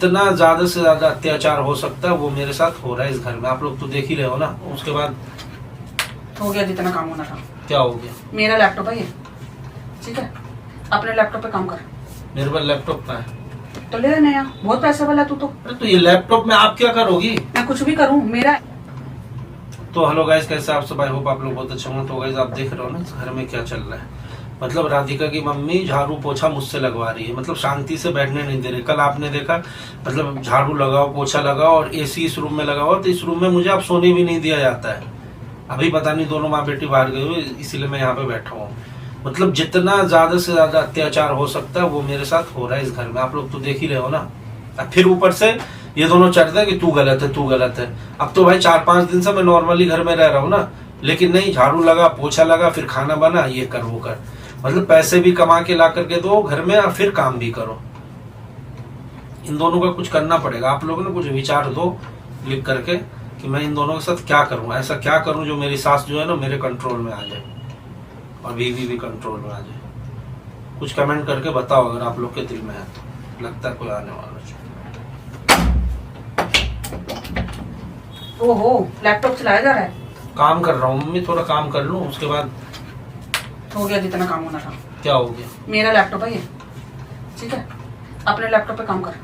जितना ज्यादा से ज्यादा अत्याचार हो सकता है वो मेरे साथ हो रहा है इस घर में। आप लोग तो देख ही रहे हो ना। उसके बाद हो गया जितना काम होना था। क्या हो गया? मेरा लैपटॉप है ये, ठीक है? अपने लैपटॉप पे काम कर। मेरे पास लैपटॉप का है तो ले नया, बहुत पैसे वाला तू तो। अरे तो ये लैपटॉप में आप क्या करोगी? मैं कुछ भी करूं, मेरा। तो हेलो गाइस, कैसे आप सब? आई होप आप लोग बहुत अच्छे होंगे। तो गाइस आप देख रहे हो ना इस घर में क्या चल रहा है। मतलब राधिका की मम्मी झाड़ू पोछा मुझसे लगवा रही है, मतलब शांति से बैठने नहीं दे रही। कल आपने देखा, मतलब झाड़ू लगाओ, पोछा लगाओ और एसी इस रूम में लगाओ, तो इस रूम में मुझे अब सोने भी नहीं दिया जाता है। अभी पता नहीं दोनों माँ बेटी बाहर गई हुई, इसीलिए मैं यहाँ पे बैठा हूँ। मतलब जितना ज्यादा से ज्यादा अत्याचार हो सकता है वो मेरे साथ हो रहा है इस घर में। आप लोग तो देख ही रहे हो ना। अब फिर ऊपर से ये दोनों चढ़ते हैं कि तू गलत है, तू गलत है। अब तो भाई 4-5 दिन से मैं नॉर्मली घर में रह रहा हूँ ना, लेकिन नहीं, झाड़ू लगा, पोछा लगा, फिर खाना बना, ये कर वो कर। मतलब पैसे भी कमा के ला करके दो घर में और फिर काम भी करो। इन दोनों का कुछ करना पड़ेगा। आप लोग ना कुछ विचार दो लिख करके कि मैं इन दोनों के साथ क्या करूं, ऐसा क्या करूं जो मेरी सास जो है ना मेरे कंट्रोल में आ जाए और बीवी भी कंट्रोल में आ जाए। कुछ कमेंट करके बताओ अगर आप लोग के दिल में है तो। लगता है कोई आने वाला है। ओहो, लैपटॉप चलाया जा रहा है। काम कर रहा हूँ मम्मी, थोड़ा काम कर लूं उसके बाद। हो गया जितना काम होना था। क्या हो गया? मेरा लैपटॉप है ये, ठीक है? अपने लैपटॉप पे काम कर।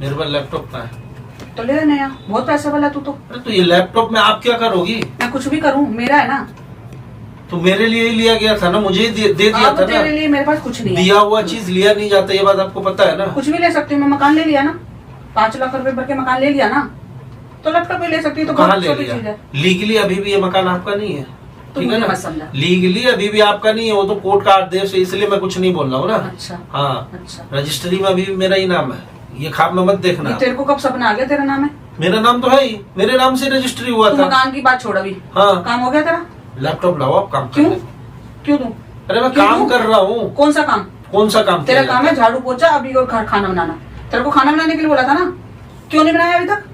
मेरे पास लैपटॉप का है तो ले नया, बहुत पैसे वाला तू तो। अरे तो ये लैपटॉप में आप क्या करोगी? मैं कुछ भी करूं, मेरा है ना। तो मेरे लिए ही लिया गया था ना, मुझे ही दे दिया था ना। तेरे लिए मेरे पास कुछ नहीं है। दिया हुआ चीज लिया नहीं जाता, ये बात आपको पता है ना। कुछ भी ले सकती हूँ, मैं मकान ले लिया ना, 5 लाख रुपए भर के मकान ले लिया ना, तो लैपटॉप भी ले सकती हूँ। तो कहाँ बहुत ले छोटी लिया? चीज है। लीगली अभी भी ये मकान आपका नहीं है, तो ठीक है मुझे ना? मत समझा। लीगली अभी भी आपका नहीं है, वो तो कोर्ट का आदेश है, इसलिए मैं कुछ नहीं बोल रहा हूँ ना। अच्छा हाँ, अच्छा। रजिस्ट्री में अभी भी मेरा ही नाम है, ये खाप में मत देखना। तेरे को कब सपना आ गया तेरा नाम है? मेरा नाम तो है ही, मेरे नाम से रजिस्ट्री हुआ तू था। मकान की बात छोड़ अभी। हाँ, काम हो गया तेरा? लैपटॉप लाओ, आप काम क्यों? करो। क्यों दूं? अरे मैं क्यों काम दूं? कर रहा हूँ। कौन सा काम? कौन सा काम? तेरा किया काम है जाता झाड़ू पोछा, अभी और खाना बनाना। तेरे को खाना बनाने के लिए बोला था ना, क्यों नहीं बनाया अभी तक?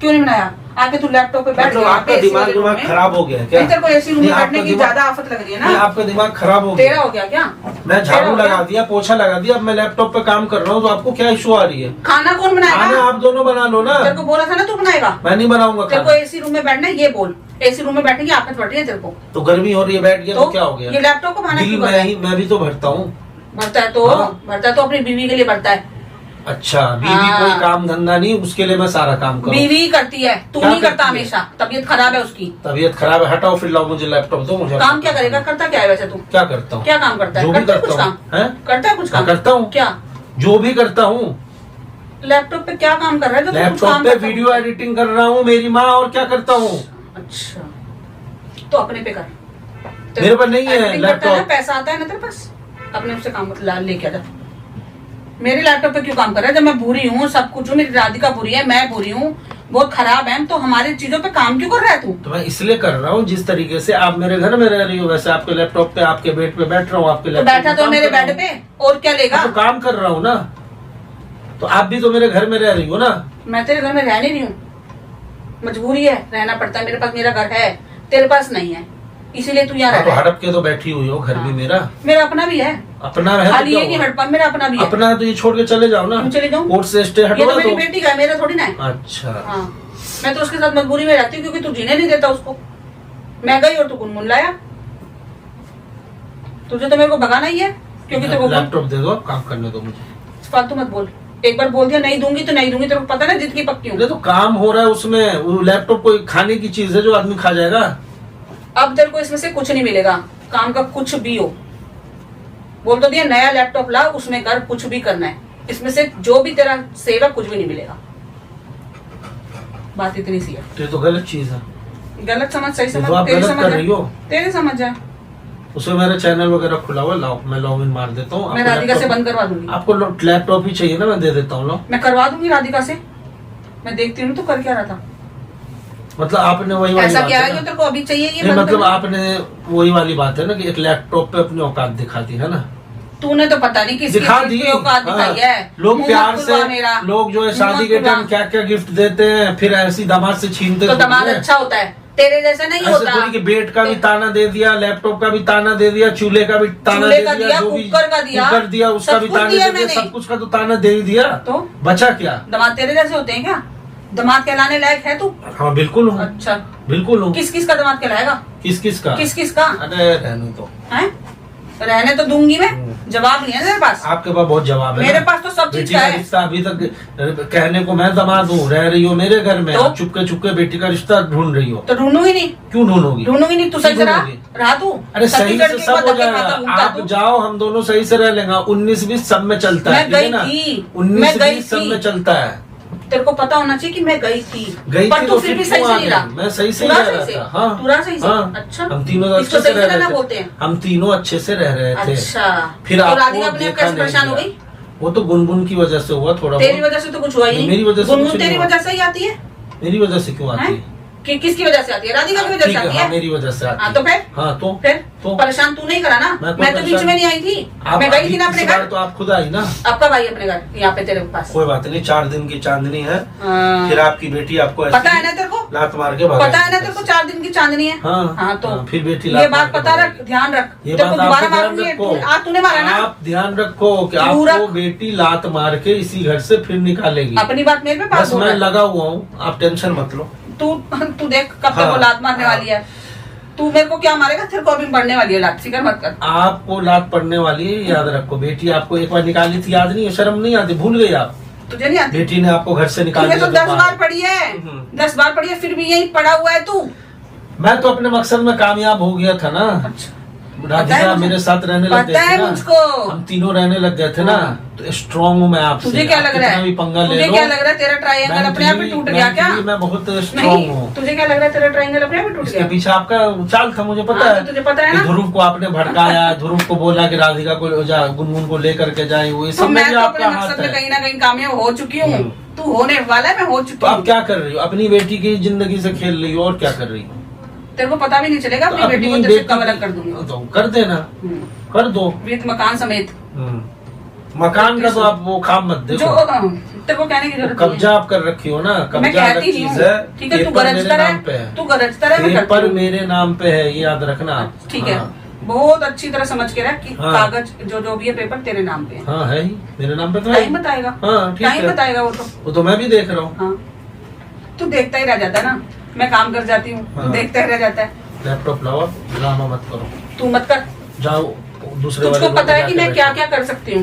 क्यों नहीं बनाया? आके तू लैपटॉप पे बैठ मतलब गया। आपका दिमाग खराब हो गया है क्या? तेरे को एसी रूम में नहीं, बैठने आपका की दिमाग- ज्यादा आफत लग रही है नहीं, ना? आपका दिमाग खराब हो गया। तेरा हो गया क्या? मैं झाड़ू लगा दिया, पोछा लगा दिया, अब मैं लैपटॉप पे काम कर रहा हूँ, तो आपको क्या इशू आ रही है? खाना कौन खाना बनाएगा? आप दोनों बना लो ना। तेरे को बोला था ना तू बनाएगा। मैं नहीं बनाऊंगा तेरे को खाना। एसी रूम में बैठना है, ये बोल। एसी रूम में बैठने की आदत पड़ रही है तेरे को। तो गर्मी हो रही है, बैठ गया तो क्या हो गया? ये लैपटॉप को भाना बिल क्यों भरता है? मैं भी तो भरता हूँ। भरता है तो हाँ। भरता है तो अपनी बीवी के लिए भरता है। अच्छा, बीवी हाँ। कोई काम धंधा नहीं, उसके लिए मैं सारा काम करूँ? बीवी करती है, तू क्या नहीं करता। करती है? हमेशा तबीयत खराब है उसकी। तबीयत खराब है, हटाओ फिर लाओ मुझे लैपटॉप दो मुझे। काम क्या करेगा? करता क्या है वैसे तू? क्या करता हूँ? क्या काम करता है? जो भी करता है करता कुछ हूँ। काम? हैं? करता है कुछ काम? करता हूँ। क्या? जो भी करता हूँ। लैपटॉप पे क्या काम कर रहा है जो तू कुछ लैपटॉप काम पे करता है? वीडियो एडिटिंग कर रहा हूँ मेरी माँ, और क्या करता हूँ? अच्छा, तो अपने पे कर। मेरे पास नहीं है एडिटिंग करता है ना, लैपटॉप। पैसा आता है ना तेरे पास, अपने उससे काम लेके आ जा। मेरे लैपटॉप पे क्यों काम कर रहा है? जब मैं बुरी हूँ, सब कुछ हूँ, मेरी राधिका बुरी है, मैं बुरी हूँ, बहुत खराब है, तो हमारी चीजों पे काम क्यों कर रहा है तू? तो मैं इसलिए कर रहा हूँ, जिस तरीके से आप मेरे घर में रह रही हो वैसे आपके लैपटॉप पे, आपके बेड पे बैठ रहा हूँ, आपके तो लैपटॉप बैठा पे तो काम मेरे कर रहा बेड हूँ। पे, और क्या लेगा? तो काम कर रहा हूँ ना, तो आप भी तो मेरे घर में रह रही हो ना। मैं तेरे घर में रह नहीं रही हूँ, मजबूरी है, रहना पड़ता है। मेरे पास मेरा घर है, तेरे पास नहीं है, इसीलिए तू यहाँ तो रह। हड़प के तो बैठी हुई हो, घर भी मेरा मेरा अपना भी है, अपना है। खाली है कि हड़पा? मेरा अपना भी है। अपना तो ये छोड़ के चले जाओ ना। क्यों चले जाऊँ? कोर्ट से स्टे ये हटवा तो मेरी दो। बेटी का है, मेरा थोड़ी ना है। अच्छा, हाँ, मैं तो उसके साथ मजबूरी में रहती हूँ क्योंकि तू जीने नहीं देता उसको। मैं गई और तू गुनगुन लाया। तुझे तो मेरे को भगाना ही है क्योंकि तेरे को लैपटॉप दे दो, काम करने दो मुझे। फालतू मत बोल। एक बार बोल दिया नहीं दूंगी तो नहीं दूंगी, तेरे को पता ना जितनी पक्की हूँ। अरे तो काम हो रहा है उसमें, वो लैपटॉप कोई खाने की चीज है जो आदमी खा जाएगा? अब तेरे को इसमें से कुछ नहीं मिलेगा, काम का कुछ भी हो। बोल तो दिया नया लैपटॉप ला, उसमें कर, कुछ भी करना है, इसमें से जो भी तेरा सेवा कुछ भी नहीं मिलेगा। बात इतनी सी है। तो ये तो गलत चीज है। गलत समझ, सही ये तो समझ, आप तेरी गलत समझ कर रही हो। है, तेरी समझ है। उसमें मेरा चैनल वगैरह खुला हुआ, लाओ मैं लॉग इन मार देता हूँ। मैं राधिका से बंद करवा दूंगी। आपको लैपटॉप ही चाहिए ना, मैं दे देता हूँ। लो, मैं करवा दूंगी राधिका से। मैं देखती हूँ तो कर क्या रहा था। मतलब आपने वही वाली ऐसा बात क्या है है ना? जो तेरे को अभी चाहिए? ये नहीं, बंद मतलब करना? आपने वही वाली बात है ना कि एक लैपटॉप पे अपनी औकात दिखाती है ना। तूने तो पता नहीं किसकी दिखा चीज दी। की औकात दिखाई है। लोग मुंह प्यार मत से, खुलवा मेरा। लोग जो है मुंह शादी मत के टाइम खुलवा। क्या क्या गिफ्ट देते हैं, फिर ऐसी दामाद से छीनते तो थोड़ी दामाद है। अच्छा होता है, तेरे जैसा नहीं ऐसे होता। थोड़ी कि बेड का भी ताना दे दिया, लैपटॉप का भी ताना दे दिया, चूल्हे का भी ताना चूल्हे दे का दिया, दिया, जो भी कुकर का दिया, कुकर दिया, उसका सब भी कुछ ताना दिया दे दिया, मैंने। सब कुछ का तो ताना दे ही दिया। तो बचा क्या? दामाद तेरे जैसे होते हैं क्या? दामाद कहलाने लायक है तू? हाँ बिल्कुल हूँ, अच्छा, बिल्कुल हूँ। किस किस का दामाद कहलाएगा? किस किस का? किस किस का? अरे रहने तो है, रहने तो दूंगी मैं, जवाब नहीं है तेरे पास। आपके पास बहुत जवाब है मेरे ना? पास तो सब चीज बेटी का का है। रिश्ता अभी तक कहने को मैं दामाद हूँ, रह रही हो मेरे घर में, तो? आप चुपके चुपके बेटी का रिश्ता ढूंढ रही हो। तो ढूंढूंगी नहीं, क्यों ढूंढोगी? ढूंढूंगी नहीं। तू सही से ढूंढोगी? रहा तू? अरे सही छत्तीसगढ़ से की सब बात हो धक्के खाता जाएगा, घूमता आप तू। जाओ, हम दोनों सही से रह लेंगे। 19-20 सब में चलता है, मैं ठीक है गई ना? थी, 19-20 सब में चलता है। तेरे को पता होना चाहिए कि मैं गई थी, गई पर थी तू तो फिर भी फिर सही क्यों से आ नहीं गई? रहा। मैं सही से तू ही रहा रह रहा सही से? था। हाँ, तू रहा सही से? हाँ। अच्छा, हम तीनों इसको अच्छे से सही रह से रहना रहे बोलते थे, हैं। हम तीनों अच्छे से रह रहे थे। अच्छा, फिर तो आपको राधिका अपने आप देखा कैसे नहीं परेशान हो गया। गई? वो तो गुनगुन की वजह से हुआ थोड़ा तेरी बहुत। वजह से तो कुछ हुआ ही नहीं। मेरी वजह से गुनगुन कुछ नहीं तेरी हुआ। वजह से ही आती है? मेरी वजह से क्यों आती हैं? है? कि किसकी वजह से आती है? राधिका की वजह ठीक से है, आती हाँ है। मेरी वजह से आती हाँ है। तो फिर हाँ तो फिर परेशान तू नहीं करा ना। मैं मैं तो बीच परेशान- में नहीं आई थी, आप मैं गई थी ना अपने इस बार घर। तो आप खुद आई ना। आपका भाई अपने घर यहाँ पे तेरे पास। कोई बात नहीं, 4 दिन की चांदनी है, हाँ। फिर आपकी बेटी आपको ऐसे पता है ना तेरे को? लात मार के भागा पता है ना तेरे को 4 दिन की चांदनी है? हाँ, हाँ तो हाँ, फिर बेटी ये लात बात मार के पता रख, भागेगी। ध्यान रख। ये तेरे को बात दोबारा आप ध्यान मारूंगी। रखो। आज तूने मारा ना? आप ध्यान रखो कि तू आपको रख। बेटी लात मार के इसी घर से फिर निकालेगी। अपनी बात मेरे पे पास बस बोल मैं रहा है। लगा हुआ हूँ, आप टेंशन मत लो। तू देख कब तक हाँ, वो लात मारने हाँ। वाली है। तू मेरे को क्या मारेगा? तेरे को अभी बढ़ने वाली है लात, फिक्र मत कर। आपको लात पड़ने वाली है, याद रखो। बेटी आपको एक बार निकाली थी, याद नहीं है? शर्म नहीं आती? भूल गई आप? तुझे नहीं आती? बेटी ने आपको घर से निकाल तूने दिया तो तो 10 बाहर। बार पढ़ी है, 10 बार पढ़ी है, फिर भी यही पढ़ा हुआ है तू। मैं तो अपने मकसद में कामयाब हो गया था ना। अच्छा, राधिका मेरे साथ रहने लग गए पता थे है ना, मुझको। हम तीनों रहने लग गए थे ना, तो स्ट्रांग हूँ मैं आपसे। तुझे क्या आप लग रहा कितना भी है? पंगा ले तुझे लो, क्या लग रहा है? तेरा ट्रायंगल अपने आप ही टूट गया क्या? मैं बहुत स्ट्रांग नहीं, हूँ। तुझे क्या लग रहा है? तेरा ट्रायंगल अपने आप ही टूट इसके गया? पीछे आपका चाल था, मुझे पता हाँ, है। तो तुझे पता है कि ना? ध्रुव को आपने भड़काया, ध्रुव को बोला कि राधिका को गुनगुन को लेकर के जाए, वो ये तो सब में मैं भी तो अपने आपका मकसद हाथ में है। कहीं ना कहीं कामयाब हो चुकी हूँ। हम्म। तू होने वाला है, मैं हो तो चुकी आप हूँ। क्या कर रही हो? अपनी बेटी की जिंदगी से खेल रही हो, और क्या कर रही हो? तेरे को पता भी नहीं चलेगा। तो अपनी बेटी को तेरे से कब अलग कर दूंगी। तो कर देना, कर दो। विद मकान समेत। मकान का तो आप वो काम मत जो देखो, तेरे को कहने की जरूरत नहीं कब्जा आप कर रखी हो ना, है। मैं कब्जा अलग कहती नहीं चीज हूँ, है। ठीक है? तू पेपर मेरे गरजता नाम पे है, है, तू गरजता है, मैं करती पेपर हूँ। मेरे नाम पे है, ये याद रखना आप। ठीक है, हाँ। बहुत अच्छी तरह समझ के रख कि हाँ। कागज जो भी है, पेपर तेरे नाम पे है। हाँ है ही, मेरे नाम पे तो है ही। टाइम बताएगा। हाँ ठीक टाइम है, बताएगा वो तो मैं भी देख रहा हूँ। हाँ, तू देखता ही रह जाता है ना। मैं काम कर जाती हूँ, तू हाँ। देखता ही रह जाता है। लैपटॉप लाओ, ड्रामा मत करो, तू मत कर। जाओ दूसरे तुझको वाले पता है रूम कि में मैं जाके क्या क्या कर सकती हूँ।